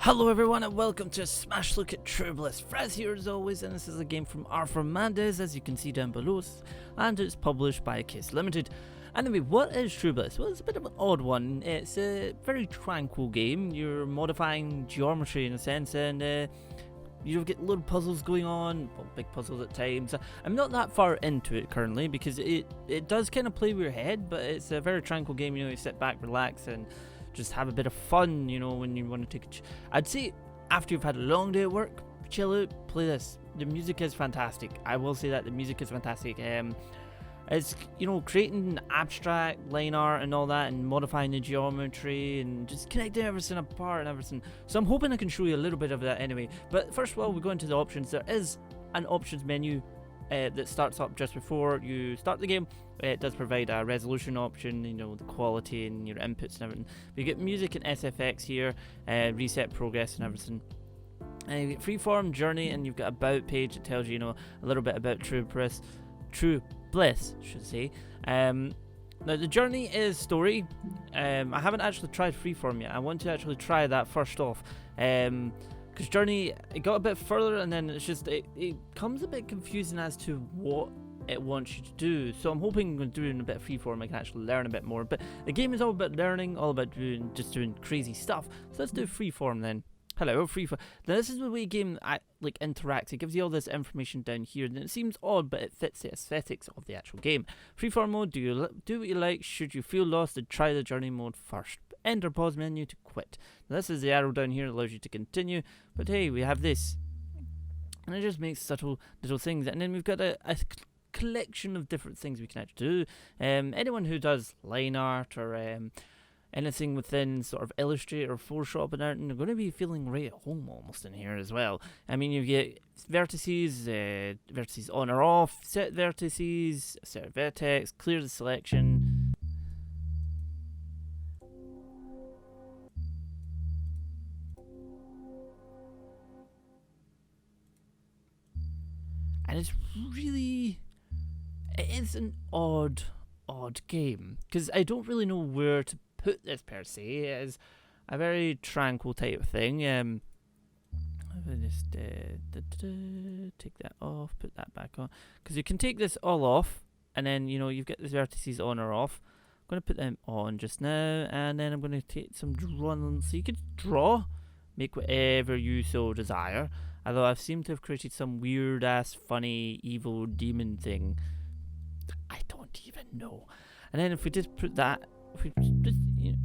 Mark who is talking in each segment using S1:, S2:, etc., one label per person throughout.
S1: Hello everyone and welcome to a Smash Look at True Bliss. Fraz here as always, and this is a game from Arthur Mendez, as you can see down below, and it's published by Case Limited. Anyway, what is True Bliss? Well, it's a bit of an odd one. It's a very tranquil game. You're modifying geometry in a sense, and you get little puzzles going on, well, big puzzles at times. I'm not that far into it currently because it does kind of play with your head, but it's a very tranquil game. You know, you sit back, relax, and just have a bit of fun, you know, when you want to take I'd say after you've had a long day at work, chill out, play this. The music is fantastic. I will say that the music is fantastic. It's, you know, creating abstract line art and all that, and modifying the geometry and just connecting everything apart and everything. So I'm hoping I can show you a little bit of that anyway. But first of all, we go into the options. There is an options menu that starts up just before you start the game. It does provide a resolution option, you know, the quality and your inputs and everything. But you get music and SFX here, reset progress and everything. And you get freeform journey, and you've got about page that tells you, you know, a little bit about True Bliss, I should say. Now the journey is story. I haven't actually tried freeform yet. I want to actually try that first off. Because journey, it got a bit further, and then it's just it comes a bit confusing as to what it wants you to do. So I'm hoping when doing a bit of freeform I can actually learn a bit more. But the game is all about learning, all about doing crazy stuff. So let's do freeform then. Hello, freeform. Now this is the way game interacts. It gives you all this information down here, and it seems odd, but it fits the aesthetics of the actual game. Freeform mode: do what you like. Should you feel lost, then try the journey mode first. Enter pause menu to quit. Now this is the arrow down here that allows you to continue. But hey, we have this, and it just makes subtle little things. And then we've got a collection of different things we can actually do. Anyone who does line art or anything within sort of Illustrator or Photoshop and art, and they're going to be feeling right at home almost in here as well. I mean, you get vertices, vertices on or off, set vertices, set vertex, clear the selection. And it's really, it is an odd game, because I don't really know where to put this per se. It is a very tranquil type of thing. I'll just take that off, put that back on, because you can take this all off, and then, you know, you've got the vertices on or off. I'm going to put them on just now, and then I'm going to take some drawing, so you can draw, make whatever you so desire. Although I seem to have created some weird ass funny evil demon thing, I don't even know. And then if we just put that, if we just, you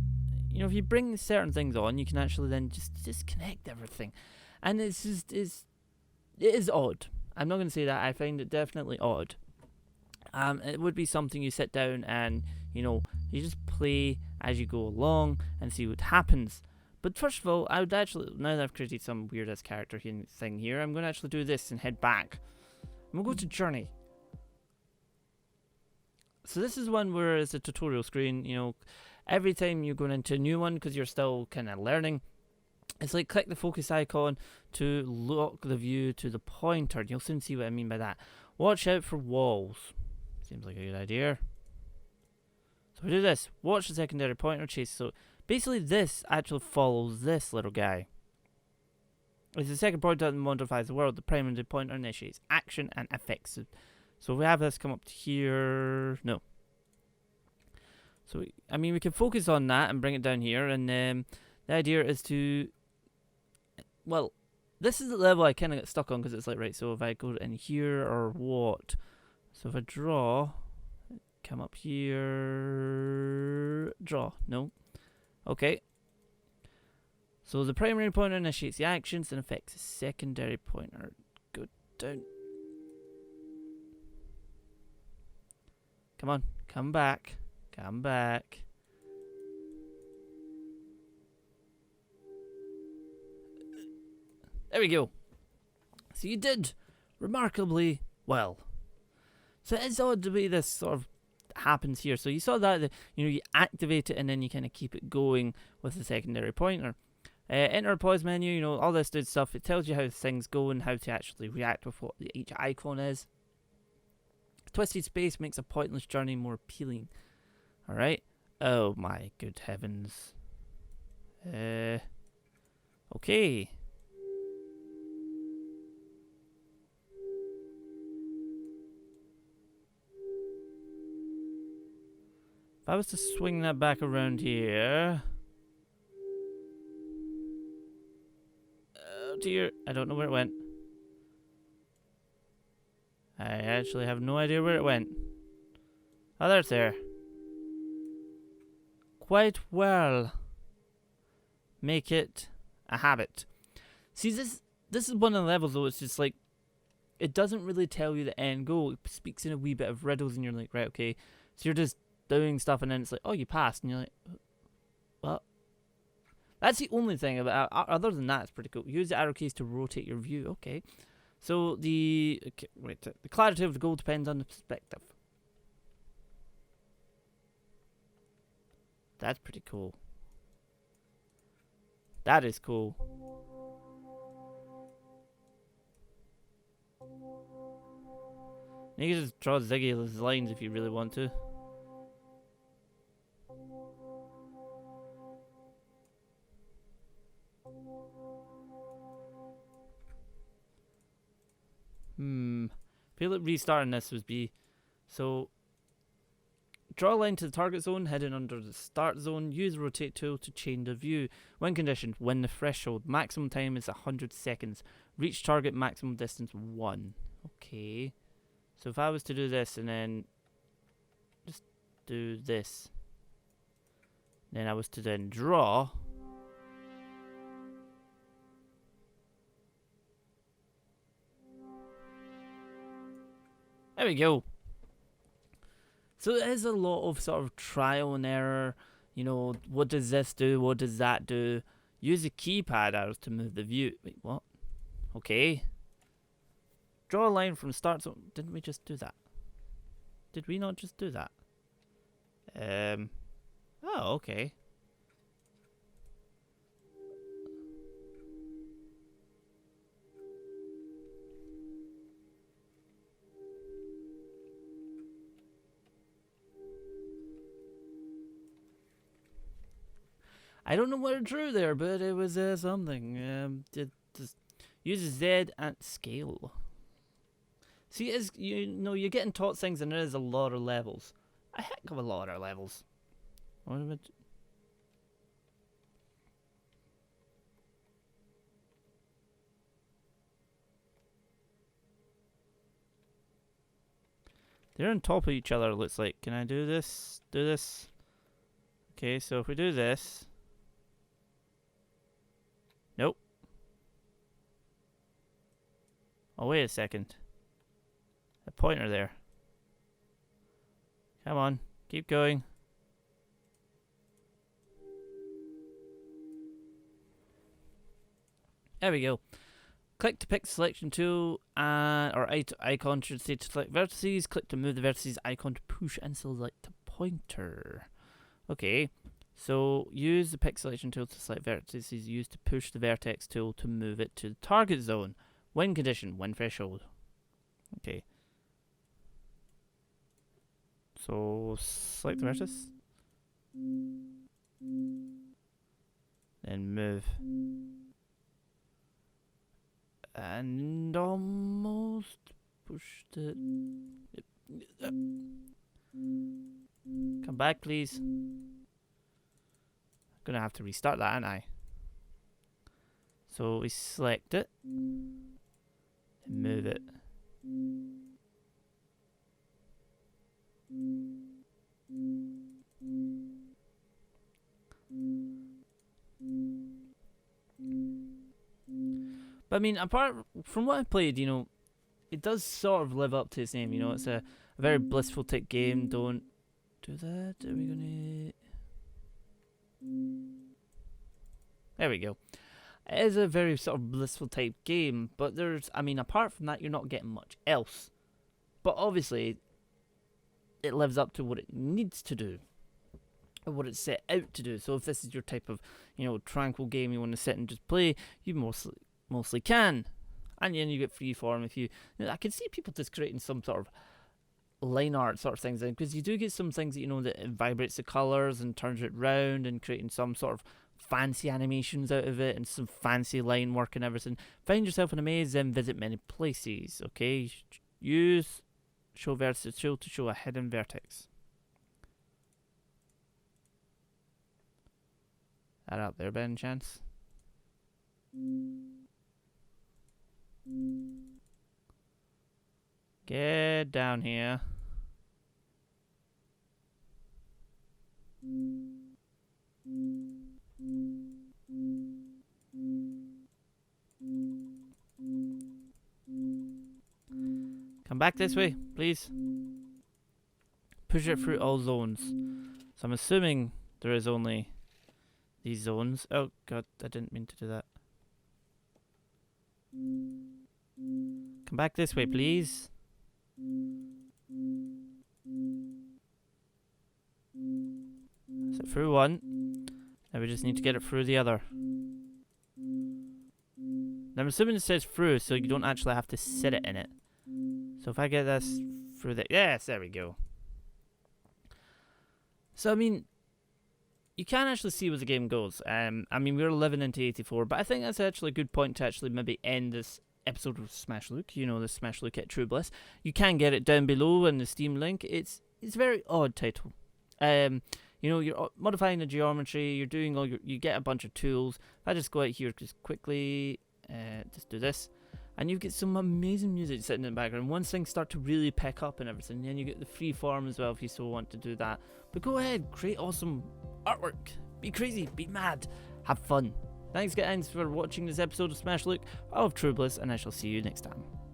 S1: know, if you bring certain things on, you can actually then just disconnect everything. And it is odd. I'm not going to say that. I find it definitely odd. It would be something you sit down and, you know, you just play as you go along and see what happens. But first of all, I would actually, now that I've created some weird ass character thing here, I'm going to actually do this and head back. I'm going to go to journey. So this is one where it's a tutorial screen. You know, every time you're going into a new one, because you're still kind of learning, it's like click the focus icon to lock the view to the pointer. You'll soon see what I mean by that. Watch out for walls. Seems like a good idea. So we do this. Watch the secondary pointer chase. So basically this actually follows this little guy. As the second pointer modifies the world, the primary pointer initiates action and effects. So if we have this come up to here, no. So, I mean, we can focus on that and bring it down here, and the idea is to, well, this is the level I kind of get stuck on, because it's like, right, so if I go in here, or what? So if I draw, come up here, draw, no. Okay. So the primary pointer initiates the actions and affects the secondary pointer. Go down. Come on, come back. Come back. There we go. So you did remarkably well. So it's odd the way this sort of happens here. So you saw that, you know, you activate it and then you kind of keep it going with the secondary pointer. Enter pause menu, you know, all this good stuff. It tells you how things go and how to actually react with what each icon is. Twisted space makes a pointless journey more appealing. Alright. Oh my good heavens. Okay. If I was to swing that back around here... Oh dear, I don't know where it went. I actually have no idea where it went. Oh, there's there. Quite well. Make it a habit. See, this is one of the levels though, it's just like, it doesn't really tell you the end goal. It speaks in a wee bit of riddles and you're like, right, okay. So you're just doing stuff and then it's like, oh, you passed. And you're like, what? That's the only thing about it. Other than that, it's pretty cool. Use the arrow keys to rotate your view. Okay. So the clarity of the goal depends on the perspective. That's pretty cool. That is cool. You can just draw Ziggy's lines if you really want to. I feel like restarting this would be... So, draw a line to the target zone, hidden under the start zone. Use the rotate tool to change the view. When conditioned, win the threshold. Maximum time is 100 seconds. Reach target maximum distance 1. Okay. So if I was to do this and then just do this, then I was to then draw. There we go. So it is a lot of sort of trial and error. You know, what does this do? What does that do? Use the keypad arrows to move the view. Wait, what? Okay. Draw a line from start zone. Didn't we just do that? Did we not just do that? Oh, okay. I don't know what it drew there, but it was something. Just use Z and scale. See, as you know, you're getting taught things, and there is a lot of levels. A heck of a lot of levels. What am I? They're on top of each other. Looks like. Can I do this? Do this? Okay, so if we do this. Nope. Oh, wait a second. A pointer there. Come on, keep going. There we go. Click to pick the selection tool or icon should say to select vertices. Click to move the vertices icon to push and select a pointer. Okay, so use the pick selection tool to select vertices. Use to push the vertex tool to move it to the target zone. Win condition, win threshold. Okay. So select the vertex. Then move. And almost pushed it. Come back, please. Gonna have to restart that, aren't I? So we select it and move it. But I mean, apart from what I played, you know, it does sort of live up to its name. You know, it's a very blissful type game. Don't do that. Are we gonna? There we go. It is a very sort of blissful type game, but there's, I mean, apart from that, you're not getting much else. But obviously, it lives up to what it needs to do, or what it's set out to do. So if this is your type of, you know, tranquil game you want to sit and just play, you mostly can. And then you get freeform if you know, I can see people just creating some sort of line art sort of things, because you do get some things that, you know, that it vibrates the colours and turns it round and creating some sort of fancy animations out of it and some fancy line work and everything. Find yourself in a maze, then visit many places. Okay, use show vertical to show a hidden vertex. That out there by any chance? Get down here. Come back this way, please. Push it through all zones. So I'm assuming there is only these zones. Oh god, I didn't mean to do that. Come back this way, please. Is it through one? Now we just need to get it through the other. Now I'm assuming it says through, so you don't actually have to sit it in it. So if I get this through the... Yes, there we go. So, I mean, you can actually see where the game goes. I mean, we're living into 84, but I think that's actually a good point to actually maybe end this episode of Smash Look. You know, the Smash Look at True Bliss. You can get it down below in the Steam link. It's a very odd title. You know, you're modifying the geometry. You're doing all your... You get a bunch of tools. If I just go out here just quickly, just do this. And you get some amazing music sitting in the background. Once things start to really pick up and everything, then you get the free form as well if you so want to do that. But go ahead, create awesome artwork. Be crazy, be mad, have fun. Thanks guys for watching this episode of Smash Look of True Bliss, and I shall see you next time.